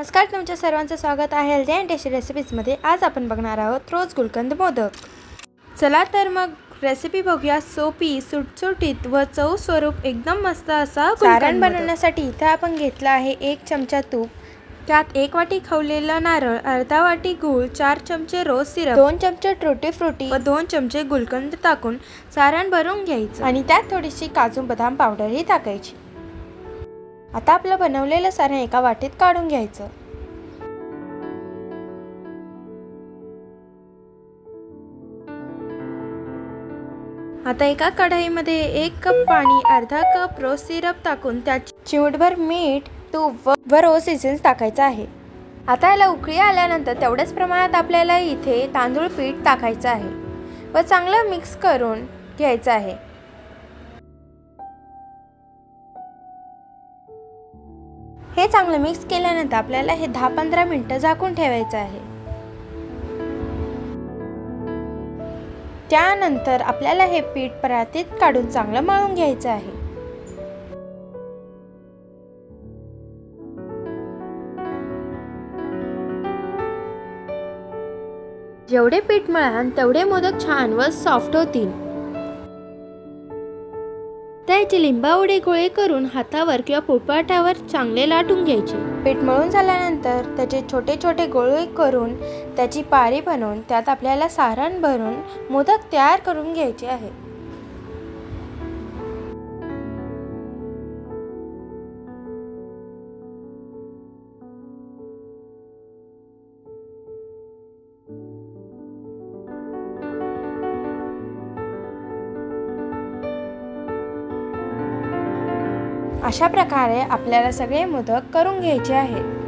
नमस्कार, तुमच्या सर्वांचं स्वागत आहे हेल्दी अँड टेस्टी रेसिपीजमध्ये। आज आपण बघणार आहोत रोज गुलकंद मोदक। चला तर मग रेसिपी बघूया। सोपी, सुटसुटीत व चव स्वरूप एकदम मस्त असा सारण बनवण्यासाठी इथे आपण घेतला आहे 1 चमचा तूप, त्यात 1 वाटी खवलेला नारळ, अर्धा वाटी गूळ, 4 चमचे रोज सिरप, 2 चमचे ट्रुटी फ्रुटी व 2 चमचे गुलकंद टाकून सारण भरून घ्यायचं आणि त्यात थोडीशी काजू बदाम पावडरही टाकायची। आता आपलं बनवलेलं सारण एका वाटीत काढून घ्यायचं। आता एका कढईमध्ये 1 कप पाणी, अर्धा कप रोज सिरप टाकून त्यात चिमूटभर मीठ, तूप व रोज इसेन्स टाकायचं आहे। आता याला उकळी आल्यानंतर तेवढ्याच प्रमाणात आपल्याला इथे तांदूळ पीठ टाकायचं आहे व चांगलं मिक्स करून घ्यायचं आहे। हे चांगलं मिक्स केल्यानंतर आपल्याला हे 10-15 मिनिटं झाकून ठेवायचं आहे। त्यानंतर आपल्याला हे पीठ परातीत काढून चांगलं मळून घ्यायचं आहे। जेवढे पीठ मळाल तेवढे मोदक छान व सॉफ्ट होतील। त्याचे लिंबावडे गोळे करून हातावर किंवा पोळपाटावर चांगले लाटून घ्यायचे। पीठ मळून झाल्यानंतर त्याचे छोटे छोटे गोळे करून त्याची पारी बनवून त्यात आपल्याला सारण भरून मोदक तयार करून घ्यायचे आहे। अशा प्रकारे आपल्याला सगळे मोदक करून घ्यायचे आहेत।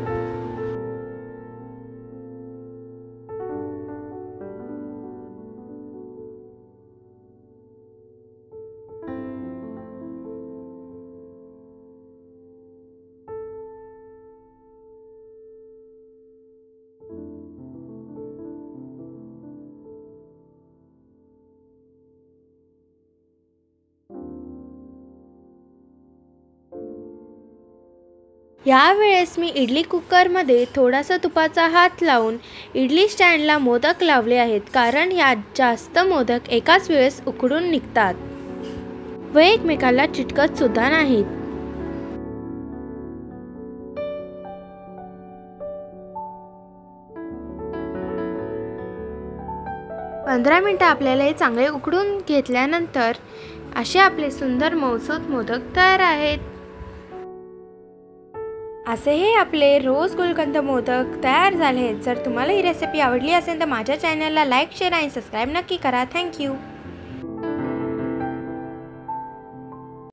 यावेळेस मी इडली कुकरमध्ये थोडासा तुपाचा हात लावून इडली स्टँडला मोदक लावले आहेत, कारण यात जास्त मोदक एकाच वेळेस उकडून निघतात व एकमेकाला चिटकत सुद्धा नाहीत। पंधरा मिनिटं आपल्याला हे चांगले उकडून घेतल्यानंतर असे आपले सुंदर मौसूद मोदक तयार आहेत। असे हे आपले रोज गुलकंद मोदक तयार झाले आहेत। जर तुम्हाला ही रेसिपी आवडली असेल तर माझ्या चॅनलला लाईक, शेअर आणि सबस्क्राईब नक्की करा। थँक्यू।